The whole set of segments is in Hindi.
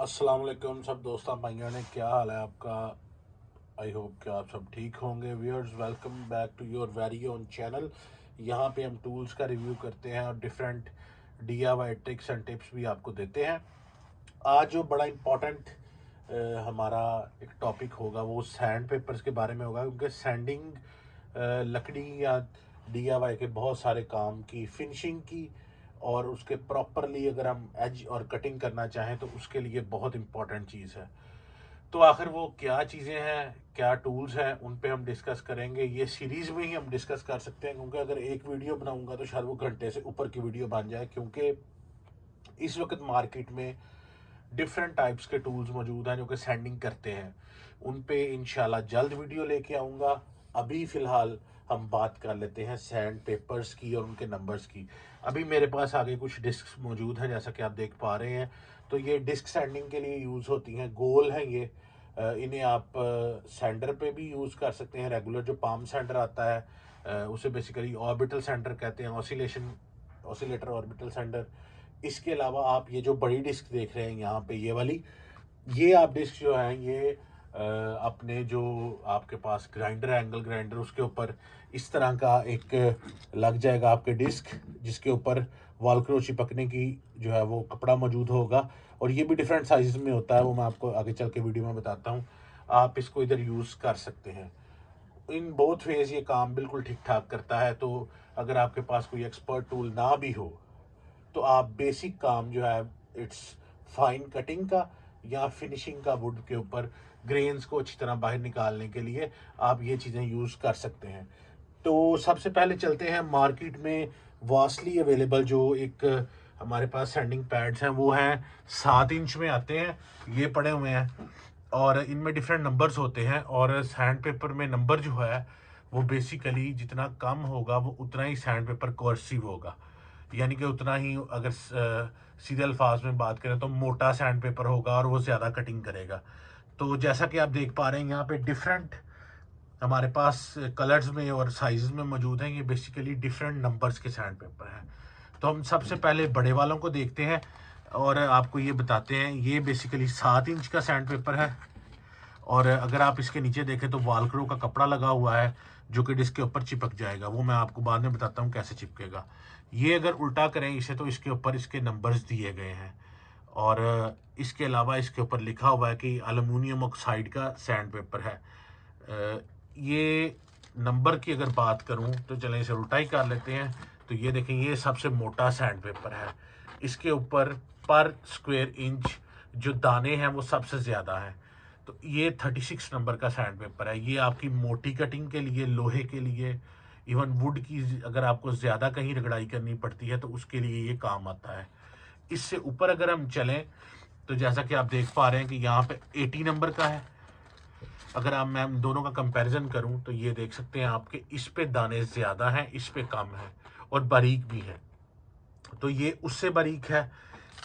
अस्सलाम वालेकुम सब दोस्तों भाइयों ने, क्या हाल है आपका। आई होप कि आप सब ठीक होंगे। Viewers, welcome back to your very own channel. यहाँ पे हम टूल्स का रिव्यू करते हैं और different DIY tricks and tips भी आपको देते हैं। आज जो बड़ा इम्पोर्टेंट हमारा एक टॉपिक होगा वो सैंड पेपर्स के बारे में होगा, क्योंकि सैंडिंग लकड़ी या DIY के बहुत सारे काम की फिनिशिंग की और उसके प्रॉपरली अगर हम एज और कटिंग करना चाहें तो उसके लिए बहुत इम्पोर्टेंट चीज़ है। तो आखिर वो क्या चीज़ें हैं, क्या टूल्स हैं, उन पे हम डिस्कस करेंगे। ये सीरीज़ में ही हम डिस्कस कर सकते हैं, क्योंकि अगर एक वीडियो बनाऊंगा तो शायद वो घंटे से ऊपर की वीडियो बन जाए, क्योंकि इस वक्त मार्केट में डिफरेंट टाइप्स के टूल्स मौजूद हैं जो कि सैंडिंग करते हैं। उन पे इंशाल्लाह जल्द वीडियो लेके आऊँगा। अभी फ़िलहाल हम बात कर लेते हैं सैंड पेपर्स की और उनके नंबर्स की। अभी मेरे पास आगे कुछ डिस्क मौजूद हैं, जैसा कि आप देख पा रहे हैं। तो ये डिस्क सैंडिंग के लिए यूज़ होती हैं, गोल हैं ये। इन्हें आप सैंडर पे भी यूज़ कर सकते हैं। रेगुलर जो पाम सैंडर आता है उसे बेसिकली ऑर्बिटल सैंडर कहते हैं, ऑसिलेटर ऑर्बिटल सैंडर। इसके अलावा आप ये जो बड़ी डिस्क देख रहे हैं यहाँ पे, ये वाली, ये आप डिस्क जो है ये अपने जो आपके पास ग्राइंडर है, एंगल ग्राइंडर, उसके ऊपर इस तरह का एक लग जाएगा आपके डिस्क, जिसके ऊपर वालक्रो चिपकने की जो है वो कपड़ा मौजूद होगा। और ये भी डिफरेंट साइज में होता है, वो मैं आपको आगे चल के वीडियो में बताता हूँ। आप इसको इधर यूज़ कर सकते हैं। इन बोथ वेज ये काम बिल्कुल ठीक ठाक करता है। तो अगर आपके पास कोई एक्सपर्ट टूल ना भी हो तो आप बेसिक काम जो है, इट्स फाइन कटिंग का या फिनिशिंग का, वुड के ऊपर ग्रेन्स को अच्छी तरह बाहर निकालने के लिए आप ये चीज़ें यूज़ कर सकते हैं। तो सबसे पहले चलते हैं मार्केट में वास्टली अवेलेबल जो एक हमारे पास सैंडिंग पैड्स हैं, वो हैं 7 इंच में आते हैं। ये पड़े हुए हैं और इनमें डिफरेंट नंबर्स होते हैं। और सैंड पेपर में नंबर जो है वो बेसिकली जितना कम होगा वो उतना ही सैंड पेपर कोर्सिव होगा, यानी कि उतना ही, अगर सीधे अल्फाज में बात करें तो मोटा सैंड पेपर होगा और वो ज़्यादा कटिंग करेगा। तो जैसा कि आप देख पा रहे हैं यहाँ पे डिफरेंट हमारे पास कलर्स में और साइज में मौजूद हैं। ये बेसिकली डिफरेंट नंबर्स के सैंड पेपर हैं। तो हम सबसे पहले बड़े वालों को देखते हैं और आपको ये बताते हैं। ये बेसिकली 7 इंच का सैंड पेपर है और अगर आप इसके नीचे देखें तो वालक्रो का कपड़ा लगा हुआ है जो कि डिस्क के ऊपर चिपक जाएगा। वो मैं आपको बाद में बताता हूँ कैसे चिपकेगा। ये अगर उल्टा करें इसे तो इसके ऊपर इसके नंबर्स दिए गए हैं और इसके अलावा इसके ऊपर लिखा हुआ है कि एल्युमिनियम ऑक्साइड का सैंड पेपर है। ये नंबर की अगर बात करूं तो चलें इसे उल्टा ही कर लेते हैं। तो ये देखें, ये सबसे मोटा सैंड पेपर है। इसके ऊपर पर स्क्वायर इंच जो दाने हैं वो सबसे ज़्यादा हैं। तो ये 36 नंबर का सैंड पेपर है। ये आपकी मोटी कटिंग के लिए, लोहे के लिए, इवन वुड की अगर आपको ज़्यादा कहीं रगड़ाई करनी पड़ती है तो उसके लिए ये काम आता है। इससे ऊपर अगर हम चलें तो जैसा कि आप देख पा रहे हैं कि यहाँ पे 80 नंबर का है। अगर आप मैं दोनों का कंपैरिजन करूं तो ये देख सकते हैं आपके इस पे दाने ज़्यादा हैं, इस पे कम है और बारीक भी है। तो ये उससे बारीक है।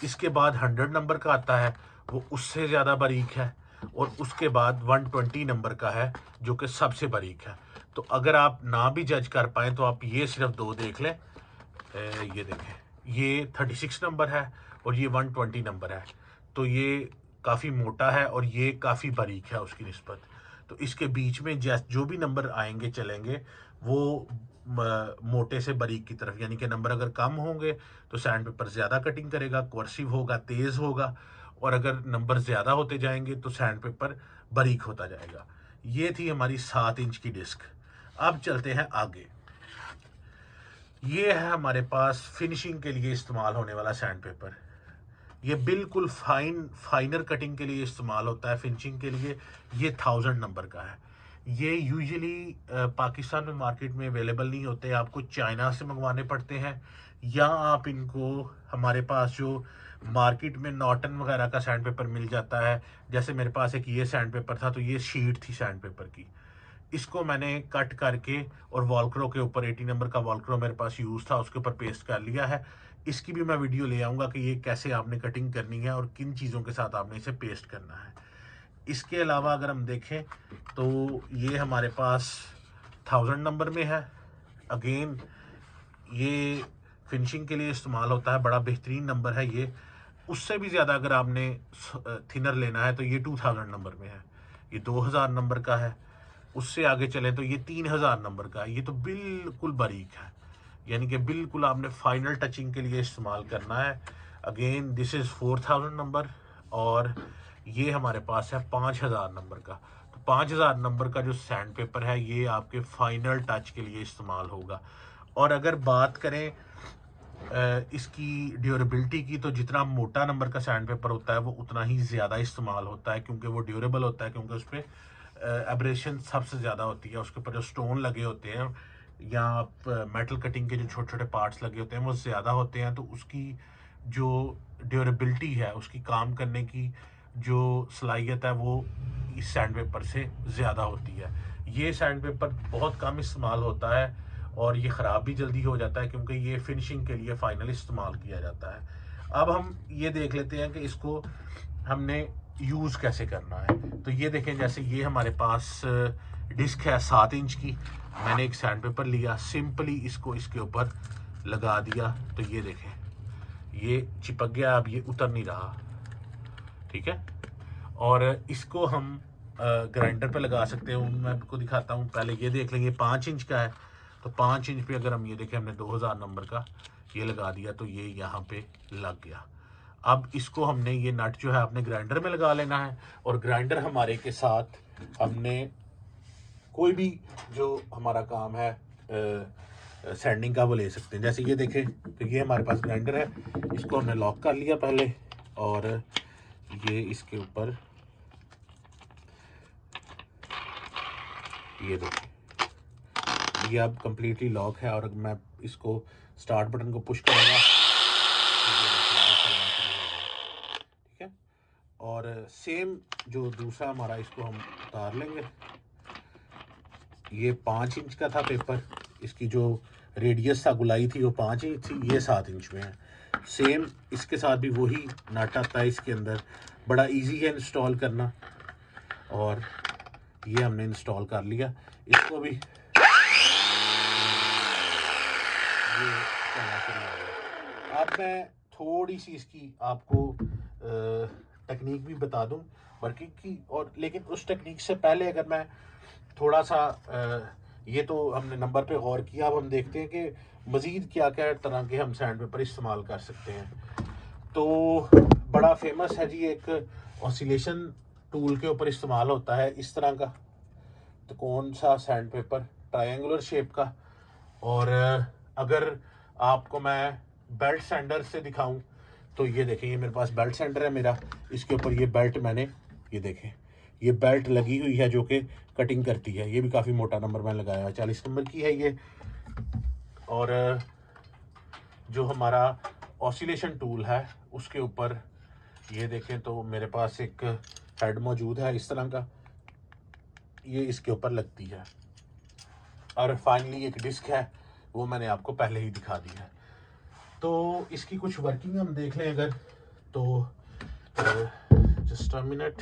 इसके बाद 100 नंबर का आता है, वो उससे ज़्यादा बारीक है। और उसके बाद 120 नंबर का है जो कि सबसे बारीक है। तो अगर आप ना भी जज कर पाए तो आप ये सिर्फ दो देख लें। ये देखें, ये 36 नंबर है और ये 120 नंबर है। तो ये काफ़ी मोटा है और ये काफ़ी बारीक है उसकी निस्बत। तो इसके बीच में जो भी नंबर आएंगे चलेंगे वो मोटे से बारीक की तरफ, यानी कि नंबर अगर कम होंगे तो सैंड पेपर ज़्यादा कटिंग करेगा, कर्सिव होगा, तेज़ होगा। और अगर नंबर ज़्यादा होते जाएंगे तो सैंड पेपर बारीक होता जाएगा। ये थी हमारी 7 इंच की डिस्क। अब चलते हैं आगे। ये है हमारे पास फिनिशिंग के लिए इस्तेमाल होने वाला सैंड पेपर। ये बिल्कुल फाइनर कटिंग के लिए इस्तेमाल होता है, फिनिशिंग के लिए। ये 1000 नंबर का है। ये यूजुअली पाकिस्तान में मार्केट में अवेलेबल नहीं होते, आपको चाइना से मंगवाने पड़ते हैं। या आप इनको, हमारे पास जो मार्केट में नॉटन वगैरह का सैंड पेपर मिल जाता है। जैसे मेरे पास एक ये सैंड पेपर था, तो ये शीट थी सैंड पेपर की। इसको मैंने कट करके और वॉलक्रो के ऊपर, 80 नंबर का वॉलक्रो मेरे पास यूज़ था, उसके ऊपर पेस्ट कर लिया है। इसकी भी मैं वीडियो ले आऊँगा कि ये कैसे आपने कटिंग करनी है और किन चीज़ों के साथ आपने इसे पेस्ट करना है। इसके अलावा अगर हम देखें तो ये हमारे पास 1000 नंबर में है। अगेन ये फिनिशिंग के लिए इस्तेमाल होता है, बड़ा बेहतरीन नंबर है ये। उससे भी ज़्यादा अगर आपने थिनर लेना है तो ये 2000 नंबर में है, ये 2000 नंबर का है। उससे आगे चले तो ये 3000 नंबर का है। ये तो बिल्कुल बारीक है, यानी कि बिल्कुल आपने फाइनल टचिंग के लिए इस्तेमाल करना है। अगेन दिस इज़ 4000 नंबर, और ये हमारे पास है 5000 नंबर का। तो 5000 नंबर का जो सैंड पेपर है ये आपके फाइनल टच के लिए इस्तेमाल होगा। और अगर बात करें इसकी ड्यूरेबिलिटी की, तो जितना मोटा नंबर का सैंड पेपर होता है वो उतना ही ज़्यादा इस्तेमाल होता है, क्योंकि वो ड्यूरेबल होता है, क्योंकि उस पर एब्रेशन सबसे ज़्यादा होती है। उसके ऊपर जो स्टोन लगे होते हैं या मेटल कटिंग के जो छोटे छोटे पार्ट्स लगे होते हैं वो ज़्यादा होते हैं, तो उसकी जो ड्यूरेबिलिटी है, उसकी काम करने की जो सलाहियत है वो इस सैंड पेपर से ज़्यादा होती है। ये सैंड पेपर बहुत कम इस्तेमाल होता है और ये ख़राब भी जल्दी हो जाता है, क्योंकि ये फिनिशिंग के लिए फाइनल इस्तेमाल किया जाता है। अब हम ये देख लेते हैं कि इसको हमने यूज़ कैसे करना है। तो ये देखें, जैसे ये हमारे पास डिस्क है 7 इंच की। मैंने एक सैंड पेपर लिया, सिंपली इसको इसके ऊपर लगा दिया, तो ये देखें ये चिपक गया, अब ये उतर नहीं रहा, ठीक है। और इसको हम ग्राइंडर पे लगा सकते हैं। मैं आपको दिखाता हूँ, पहले ये देख लेंगे 5 इंच का है, तो 5 इंच पे अगर हम ये देखें, हमने 2000 नंबर का ये लगा दिया, तो ये यहाँ पे लग गया। अब इसको हमने ये नट जो है अपने ग्राइंडर में लगा लेना है, और ग्राइंडर हमारे के साथ हमने कोई भी जो हमारा काम है सैंडिंग का वो ले सकते हैं। जैसे ये देखें, तो ये हमारे पास ग्राइंडर है, इसको हमने लॉक कर लिया पहले, और ये इसके ऊपर ये देखिए ये अब कम्प्लीटली लॉक है। और मैं इसको स्टार्ट बटन को पुश करूँगा, ठीक है। और सेम जो दूसरा हमारा, इसको हम उतार लेंगे। ये 5 इंच का था पेपर, इसकी जो रेडियस था, गुलाई थी, वो 5 इंच थी, ये 7 इंच में है। सेम इसके साथ भी वही नट आता है इसके अंदर, बड़ा इजी है इंस्टॉल करना। और ये हमने इंस्टॉल कर लिया, इसको भी ये चलना शुरू हो गया। अब मैं थोड़ी सी इसकी आपको टेक्निक भी बता दूं वर्किंग की, और लेकिन उस टेक्निक से पहले अगर मैं थोड़ा सा ये तो हमने नंबर पे गौर किया, अब हम देखते हैं कि मज़ीद क्या क्या तरह के हम सैंड पेपर इस्तेमाल कर सकते हैं। तो बड़ा फेमस है जी, एक ऑसिलेशन टूल के ऊपर इस्तेमाल होता है इस तरह का, तो कौन सा सैंड पेपर ट्रायंगुलर शेप का। और अगर आपको मैं बेल्ट सैंडर से दिखाऊं, तो ये देखें, ये मेरे पास बेल्ट सैंडर है मेरा, इसके ऊपर ये बेल्ट मैंने, ये देखें ये बेल्ट लगी हुई है जो कि कटिंग करती है। ये भी काफ़ी मोटा नंबर मैंने लगाया है, 40 नंबर की है ये। और जो हमारा ऑसिलेशन टूल है उसके ऊपर ये देखें, तो मेरे पास एक हेड मौजूद है इस तरह का, ये इसके ऊपर लगती है। और फाइनली एक डिस्क है, वो मैंने आपको पहले ही दिखा दी है। तो इसकी कुछ वर्किंग हम देख लें अगर, तो जस्ट अ मिनट,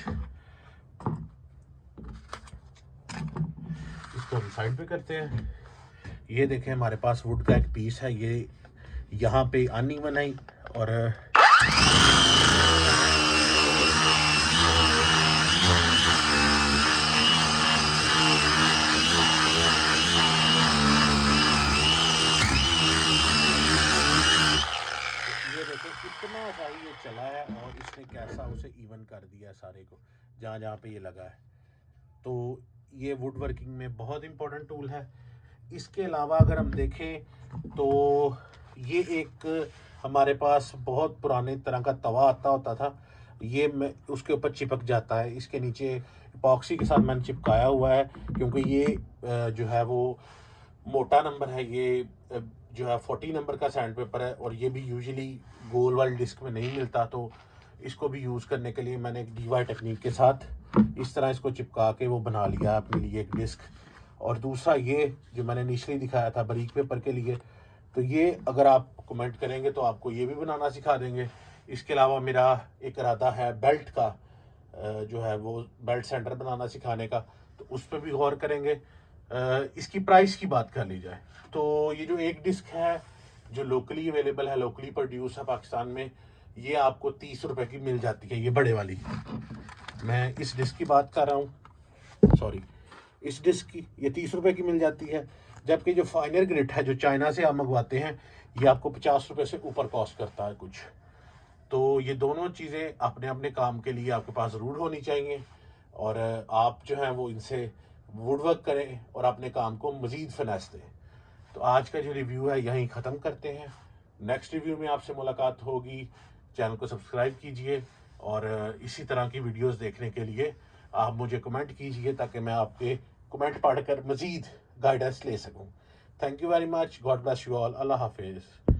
इसको हम साइड पे करते हैं। ये देखें, हमारे पास वुड का एक पीस है, ये यहाँ पे अनइवन है, और ये देखें कितना सही ये चला है, और इसने कैसा उसे इवन कर दिया है सारे को, जहाँ जहाँ पे ये लगा है। तो ये वुड वर्किंग में बहुत इंपॉर्टेंट टूल है। इसके अलावा अगर हम देखें तो ये एक हमारे पास बहुत पुराने तरह का तवा आता होता था, ये मैं उसके ऊपर चिपक जाता है, इसके नीचे इपॉक्सी के साथ मैंने चिपकाया हुआ है, क्योंकि ये जो है वो मोटा नंबर है, ये जो है 40 नंबर का सैंड पेपर है, और ये भी यूजुअली गोल वाली डिस्क में नहीं मिलता। तो इसको भी यूज़ करने के लिए मैंने एक DIY टेक्निक के साथ इस तरह इसको चिपका के वो बना लिया अपने लिए एक डिस्क। और दूसरा ये जो मैंने इनिशियली दिखाया था बारीक पेपर के लिए, तो ये अगर आप कमेंट करेंगे तो आपको ये भी बनाना सिखा देंगे। इसके अलावा मेरा एक इरादा है बेल्ट का, जो है वो बेल्ट सेंटर बनाना सिखाने का, तो उस पर भी गौर करेंगे। इसकी प्राइस की बात कर ली जाए तो ये जो एक डिस्क है जो लोकली अवेलेबल है, लोकली प्रोड्यूस है पाकिस्तान में, ये आपको 30 रुपए की मिल जाती है, ये बड़े वाली। मैं इस डिस्क की बात कर रहा हूँ, सॉरी, इस डिस्क की ये 30 रुपए की मिल जाती है। जबकि जो फाइनर ग्रिट है जो चाइना से आप मंगवाते हैं, ये आपको 50 रुपए से ऊपर कॉस्ट करता है कुछ। तो ये दोनों चीज़ें अपने अपने काम के लिए आपके पास ज़रूर होनी चाहिए, और आप जो है वो इनसे वुडवर्क करें और अपने काम को मज़ीद फिनेस दें। तो आज का जो रिव्यू है यहीं ख़त्म करते हैं। नेक्स्ट रिव्यू में आपसे मुलाकात होगी। चैनल को सब्सक्राइब कीजिए, और इसी तरह की वीडियोस देखने के लिए आप मुझे कमेंट कीजिए, ताकि मैं आपके कमेंट पढ़कर मज़ीद गाइडेंस ले सकूं। Thank you very much. God bless you all. अल्लाह हाफिज़।